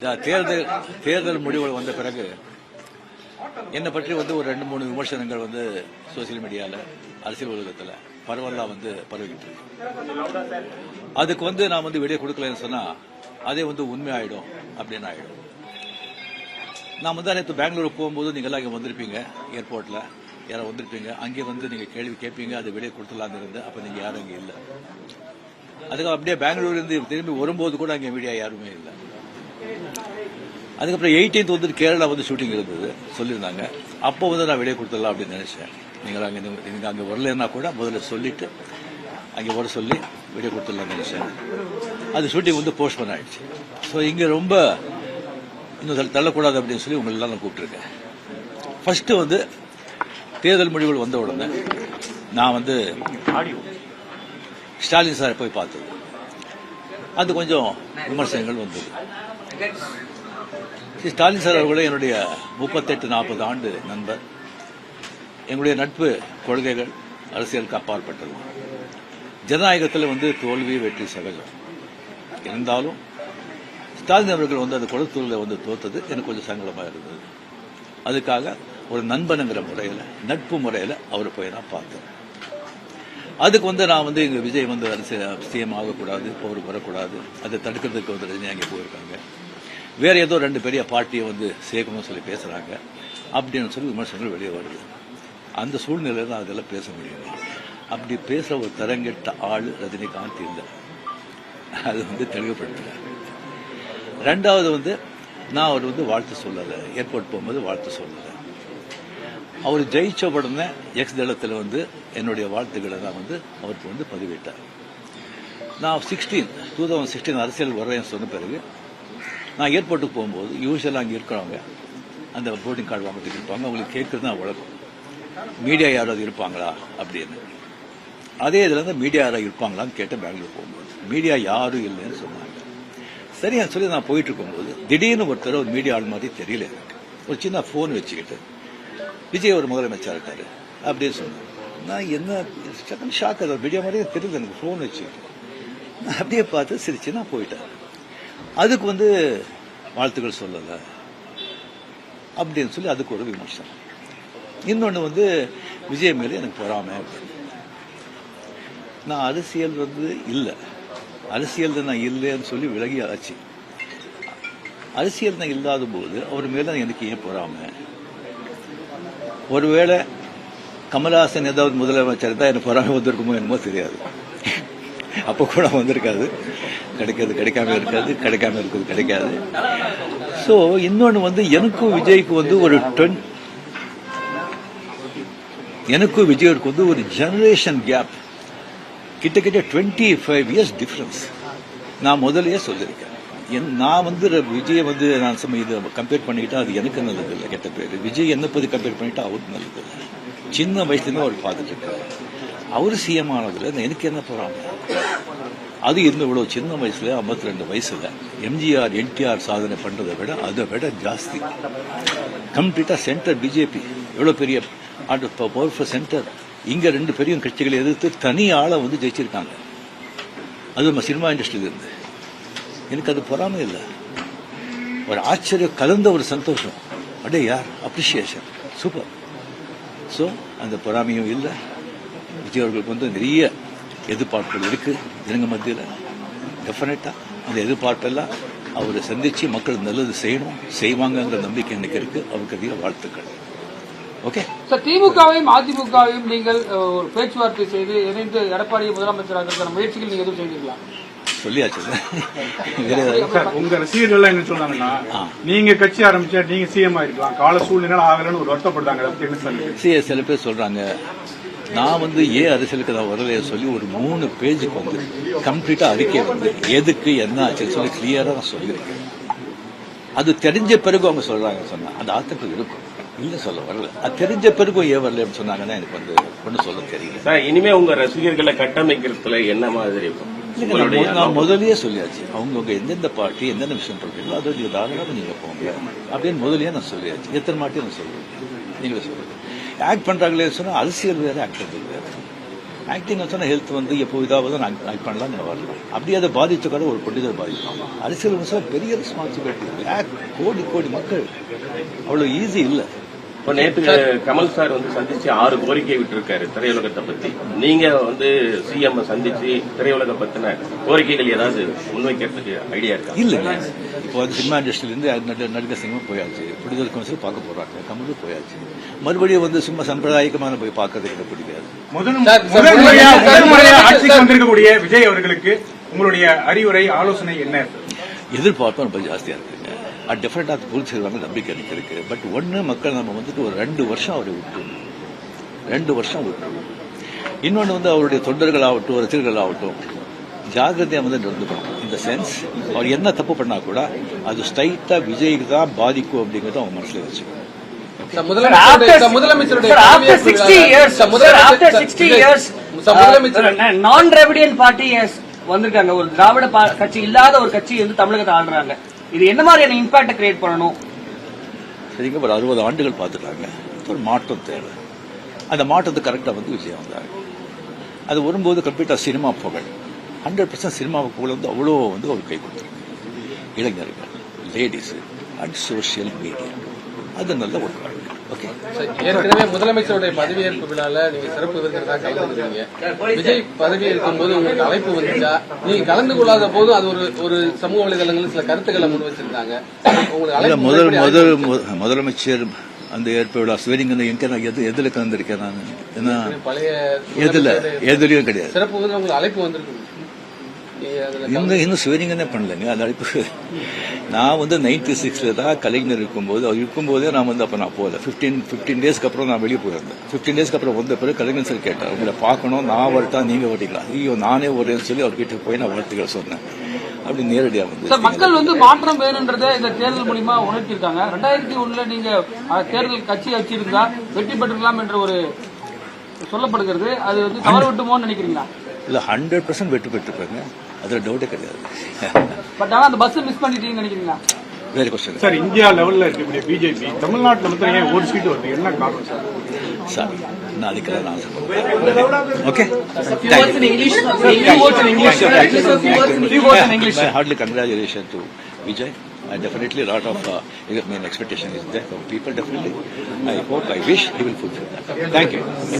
தேர்தல் முடிவுகள் வந்த பிறகு என்னை பற்றி ஒரு 2-3 விமர்சனங்கள் சோசியல் மீடியாவில் அரசியல் உலகத்தில் பரவலாக பரவிக்கிட்டு இருக்கு. அதுக்கு நான் விடை கொடுக்கலன்னு சொன்னா அதே உண்மை ஆயிடும் அப்படின்னு ஆயிடும். நான் நேற்று பெங்களூருக்கு போகும்போது நீங்களாம் இங்கே வந்திருப்பீங்க, ஏர்போர்ட்டில் யாரும் வந்திருப்பீங்க. அங்கே நீங்கள் கேள்வி கேட்பீங்க, அது விடை கொடுத்துலான்னு இருந்து அப்போ நீங்கள் யாரும் அங்கே இல்லை. அதுக்கு அப்படியே பெங்களூர்லேருந்து திரும்பி வரும்போது கூட அங்கே மீடியா யாருமே இல்லை. அதுக்கப்புறம் 18th கேரளா ஷூட்டிங் இருந்தது சொல்லியிருந்தாங்க. அப்போ நான் விடை கொடுத்துடலாம் அப்படின்னு நினைச்சேன். நீங்கள் அங்கே வரலன்னா கூட முதல்ல சொல்லிட்டு அங்கே வர சொல்லி விடை கொடுத்துடலாம்னு நினைச்சேன். அது ஷூட்டிங் போஸ்ட்போன் ஆயிடுச்சு. ஸோ இங்கே ரொம்ப இன்னும் தள்ளக்கூடாது அப்படின்னு சொல்லி உங்களெல்லாம் நான் கூப்பிட்டுருக்கேன். ஃபர்ஸ்ட் தேர்தல் முடிவுகள் வந்த உடனே நான் ஸ்டாலின் சாரை போய் பார்த்தது. அது கொஞ்சம் விமர்சனங்கள் வந்தது. ஸ்டாலின் சார் அவர்களே என்னுடைய 38-40 ஆண்டு நண்பர். எங்களுடைய நட்பு கொள்கைகள் அரசியலுக்கு அப்பாற்பட்டது. ஜனநாயகத்தில் தோல்வி வெற்றி சகஜம். இருந்தாலும் ஸ்டாலின் அவர்கள் அந்த கொளத்தூரில் தோத்தது எனக்கு கொஞ்சம் சங்கடமாக இருந்தது. அதுக்காக ஒரு நண்பனுங்கிற முறையில், நட்பு முறையில் அவரை போய் நான் பார்த்தேன். அதுக்கு நான் இங்கே விஜய் அரசியல் சிஎம் ஆகக்கூடாது, போர் வரக்கூடாது, அதை தடுக்கிறதுக்கு ரஜினி அங்கே போயிருக்காங்க. வேற ஏதோ 2 பெரிய பார்ட்டியை சேர்க்கணும்னு சொல்லி பேசுறாங்க அப்படின்னு சொல்லி விமர்சனங்கள் வெளியே வருது. அந்த சூழ்நிலையில தான் அதெல்லாம் பேச முடியும். அப்படி பேசுற ஒரு தரங்கெட்ட ஆள் ரஜினிகாந்த் இல்லை. அது தெளிவுபடுத்துற. ரெண்டாவது நான் அவர் வாழ்த்து சொல்லலை. ஏர்போர்ட் போகும்போது வாழ்த்து சொல்லலை. அவர் ஜெயிச்ச உடனே எக்ஸ் தளத்தில் என்னுடைய வாழ்த்துக்களை தான் அவருக்கு பதிவிட்டார். நான் 2016 அரசியல் வர்றேன்னு சொன்ன பிறகு நான் ஏர்போர்ட்டுக்கு போகும்போது யூஸ்வலாக அங்கே இருக்கிறவங்க அந்த போர்டிங் கார்டு வாங்கிட்டு இருப்பாங்க. அவங்களுக்கு கேட்கறது தான் வழக்கம், மீடியா யாராவது இருப்பாங்களா அப்படின்னு. அதே இதில் மீடியா யாராவது இருப்பாங்களான்னு கேட்டேன். பெங்களூர் போகும்போது மீடியா யாரும் இல்லைன்னு சொன்னாங்க. சரியா சொல்லி நான் போயிட்டு இருக்கும்போது திடீர்னு ஒருத்தர் ஒரு மீடியா ஆள் மாதிரி தெரியல எனக்கு. ஒரு சின்ன ஃபோன் வச்சுக்கிட்டு விஜய் ஒரு முதலமைச்சர் இருக்காரு அப்படின்னு சொன்னாங்க. நான் என்ன ஷாக், அது மீடியா மாதிரியே தெரியல எனக்கு. ஃபோன் வச்சுக்கிட்டு நான் அப்படியே பார்த்து சிரிச்சு நான் போயிட்டேன். அதுக்கு வாழ்த்துக்கள் சொல்லலை அப்படின்னு சொல்லி அதுக்கு ஒரு விமர்சனம். இன்னொன்று விஜய் மேலே எனக்கு பொறாமை. நான் அரசியல் இல்லை, அரசியல் நான் இல்லைன்னு சொல்லி விலகி ஆச்சு. அரசியல் நான் இல்லாத போது அவர் மேல எனக்கு ஏன் பொறாமை? ஒருவேளை கமலஹாசன் ஏதாவது முதலமைச்சர் தான் எனக்கு பொறாமை வந்திருக்குமோ என்னமோ தெரியாது. அப்போ கூட வந்திருக்காது. கிடைக்காது கிடைக்காம இருக்காது, கிடைக்காம இருக்குது கிடைக்காது. ஸோ இன்னொன்று எனக்கும் விஜய்க்கு எனக்கும் விஜய்க்கு ஒரு ஜெனரேஷன் கேப், கிட்டத்தட்ட 25 years டிஃபரன்ஸ். நான் முதலையே சொல்லியிருக்கேன். நான் விஜயை நான் இதை கம்பேர் பண்ணிக்கிட்டா அது எனக்கு நல்லது இல்லை, கெட்ட பேர். விஜய் என்ன பற்றி கம்பேர் பண்ணிட்டா அவருக்கு நல்லது இல்லை. சின்ன வயசுலேருந்து அவர் பார்த்துட்டு இருக்காரு. அவர் சிஎம் ஆனதுல எனக்கு என்ன போறாங்க? அது இவ்வளவு சின்ன வயசுல 52 வயசுல எம்ஜிஆர் என்டிஆர் சாதனை பண்றதை விட அதை விட ஜாஸ்தி. கம்ப்ளீட்டா சென்டர் பிஜேபி எவ்வளவு பெரிய பவர்ஃபுல் சென்டர். இங்க 2 பெரிய கட்சிகளை எதிர்த்து தனி ஆளை ஜெயிச்சிருக்காங்க. அது நம்ம சினிமா இண்டஸ்ட்ரியில இருந்து. எனக்கு அது பொறாமை இல்லை, ஒரு ஆச்சரியம் கலந்த ஒரு சந்தோஷம். அடே யார் அப்ரிசியேஷன், சூப்பர். ஸோ அந்த பொறாமையும் இல்லை. விஜய் அவர்களுக்கு நிறைய எதிர்பார்ப்புகள் இருக்கு ஜனங்க மத்தியில். டெஃபினட்டா அந்த எதிர்பார்ப்பெல்லாம் அவரை சந்திச்சு மக்கள் நல்லது செய்வாங்கிற நம்பிக்கை எனக்கு இருக்கு. அவருக்கு அதிக வாழ்த்துக்கள். ஓகே சார், திமுகவையும் அதிமுகவையும் நீங்கள் ஒரு பேச்சுவார்த்தை செய்து இணைந்து எடப்பாடியை முதலமைச்சராக முயற்சிகள் நீங்க எதுவும் செய்வீங்களா? சொல்லியாச்சு. உங்க ரசிகர்கள் என்ன சொல்றாங்கன்னா, நீங்க கட்சி ஆரம்பிச்சா நீங்க சிஎம் ஆயிருக்கலாம், கால சூழ்நிலை ஆகலன்னு ஒரு வருத்தப்படுறாங்க. சில பேர் சொல்றாங்க நான் ஏன் அரசியலுக்கு நான் வரலையே சொல்லி ஒரு 3 பேஜுக்கு கம்ப்ளீட்டா அறிக்கை எதுக்கு என்ன ஆச்சுன்னு சொல்லி கிளியரா நான் சொல்லியிருக்கேன். அது தெரிஞ்ச பிறகு அவங்க சொல்றாங்க. சொன்னா அந்த ஆத்தங்கள் இருக்கும், இல்ல சொல்ல வரல. அது தெரிஞ்ச பிறகும் ஏன் வரல சொன்னாங்கன்னா எனக்கு ஒன்னும் சொல்ல தெரியல. சார், இனிமே உங்க ரசிகர்களை கட்டமைக்கிறதுல என்ன மாதிரி இருக்கும்? நான் முதலியே சொல்லியாச்சு. அவங்க எந்தெந்த பார்ட்டி எந்தெந்த விஷயம் பண்றீங்களோ அதை நீங்க தாராளமாக நீங்க போங்க அப்படின்னு முதலியே நான் சொல்லியாச்சு. எத்தனை மாட்டி நான் சொல்லுவேன், நீங்களே சொல்லுங்க. ஆக்ட் பண்றாங்களே சொன்னா அரசியல் வேற, ஆக்டர் வேற. ஆக்டிங் சொன்னா ஹெல்த் வந்து எப்போ இதாவது நான் ஆக்ட் பண்ணலாம் வரலாம். அப்படி அதை பாதித்த கூட ஒரு பொலிட்டிக்கல் பாதிக்கும். அரசியல் விமர்சனம் பெரிய ரெஸ்பான்சிபிலிட்டி. கோடி கோடி மக்கள் அவ்வளவு ஈஸி இல்லை. இப்ப நேற்று கமல் சார் வந்து சந்திச்சு 6 கோரிக்கை விட்டுருக்காரு திரையுலகத்தை பத்தி. நீங்க வந்து சிஎம் சந்திச்சு திரையுலக பத்தின கோரிக்கைகள் ஏதாவது முன்வைக்கிறதுக்கு ஐடியா இருக்கா? இல்லைங்க, இப்போ வந்து சினிமா இண்டஸ்ட்ரியிலிருந்து நடிகர் சிங்கமும் போயாச்சு, ப்ரொடியூசர் கவுன்சில் பார்க்க போறாங்க, கமலும் போயாச்சு. மறுபடியும் வந்து சும்மா சம்பிரதாயிகமான போய் பார்க்கறதுக்கு பிடிக்காது. முதல் முறையா ஆட்சிக்கு வந்திருக்கக்கூடிய விஜய் அவர்களுக்கு உங்களுடைய அறிவுரை ஆலோசனை என்ன? எதிர்பார்ப்பும் ரொம்ப ஜாஸ்தியா இருக்குங்க. அது டெஃபினட்டா பூர்த்தி செய்வாங்க நம்பிக்கை எனக்கு இருக்கு. பட் ஒன்னு மக்கள் நம்ம வந்துட்டு ஒரு 2 வருஷம் அவரை விட்டு 2 வருஷம் விட்டு, இன்னொன்று வந்து அவருடைய தொண்டர்கள் ஆகட்டும் ரசிகர்கள் ஆகட்டும் ஜாகிரதையா வந்து நடந்துக்கணும். இந்த சென்ஸ் அவர் என்ன தப்பு பண்ணா கூட அது ஸ்ட்ரைட்டா விஜய்க்கு தான் பாதிக்கும் அப்படிங்கறத அவங்க மனசுல வச்சுக்கணும். நான் திராவிடியன் பார்ட்டி வந்திருக்காங்க. ஒரு திராவிட கட்சி இல்லாத ஒரு கட்சி வந்து தமிழகத்தை ஆளுறாங்க. இது என்ன மாதிரியான இம்பாக்ட் கிரியேட் பண்ணணும்? சரிங்க, ஒரு 60 ஆண்டுகள் பார்த்துட்டாங்க. ஒரு மாற்றம் தேவை. அந்த மாற்றத்துக்கு கரெக்டா வந்து விஜய் வந்தாங்க. அது வரும்போது கம்ப்ளீட்டா சினிமா புகழ் 100% சினிமா புகழ் வந்து அவ்வளோ வந்து ஒரு கை கொடுத்துருக்கு. இளைஞர்கள், லேடிஸ் அண்ட் சோசியல் மீடியா அது நல்ல ஒரு காரணம். ஓகே, ஏற்கனவே முதலமைச்சருடைய பதவியேற்பு விழால நீங்க சிறப்பு விருந்தினரா கலந்துருக்கீங்க. விஜய் பதவி இருக்கும்போது உங்களுக்கு அழைப்பு வந்துச்சா? நீங்க கலந்து கொள்ளாத போது அது ஒரு சமூக வலைதளங்களில் சில கருத்துக்களை முன் வச்சிருந்தாங்க. உங்களுக்கு முதலமைச்சர் அந்த ஏற்ப விழா ஸ்வீரிங் எதுல கலந்துருக்கேன் நான்? ஏன்னா பழைய எதுலயும் கிடையாது. சிறப்பு விருந்து உங்களுக்கு அழைப்பு வந்திருக்கு. இன்னும் ஸ்வீரிங்கே பண்ணலைங்க. அந்த அழைப்பு நான் வந்து 96 தான் கலைஞர் இருக்கும்போது அவர் இருக்கும்போதே நான் வந்து அப்ப நான் போகல. 15 டேஸ்க்கு அப்புறம் நான் வெளியே போயிருந்தேன். 15 டேஸ்க்கு அப்புறம் வந்த பிறகு கலைஞர் சார் கேட்டார், உங்களை பார்க்கணும், நான் வரட்டா நீங்க வரீங்களா? ஐயோ நானே வரேன்னு சொல்லி அவர்கிட்ட போய் நான் வாழ்த்துக்கள் சொன்னேன். அப்படி நேரடியா வந்து மக்கள் வந்து மாற்றம் வேணுன்றதை இந்த தேர்தல் மூலியமா உணர்த்திருக்காங்க. 2001 நீங்க தேர்தல் கட்சி வச்சிருந்தா வெற்றி பெற்றுக்கலாம் என்ற ஒரு சொல்லப்படுகிறது. அது வந்து தவறு விட்டுமோன்னு நினைக்கிறீங்களா? இல்ல 100% வெற்றி பெற்றுப்பாங்க, அதுல டவுட்டே கிடையாது. பட் ஆனா அந்த பஸ் மிஸ் பண்ணிட்டீங்கன்னு நினைக்கிறீங்களா? வேற கொஸ்டின் சார், இந்தியா லெவல்ல இருக்கக்கூடிய பிஜேபி தமிழ்நாட்டில் மட்டும் ஏன் ஒரு சீட்டு வருது, என்ன காரணம் சார்? சார் நான் அதுக்கெல்லாம் நான் சொல்றேன். Okay, hardly congratulations to Vijay. Definitely a lot of expectation is there from people. Definitely, I hope, I wish he will fulfill that. Thank you.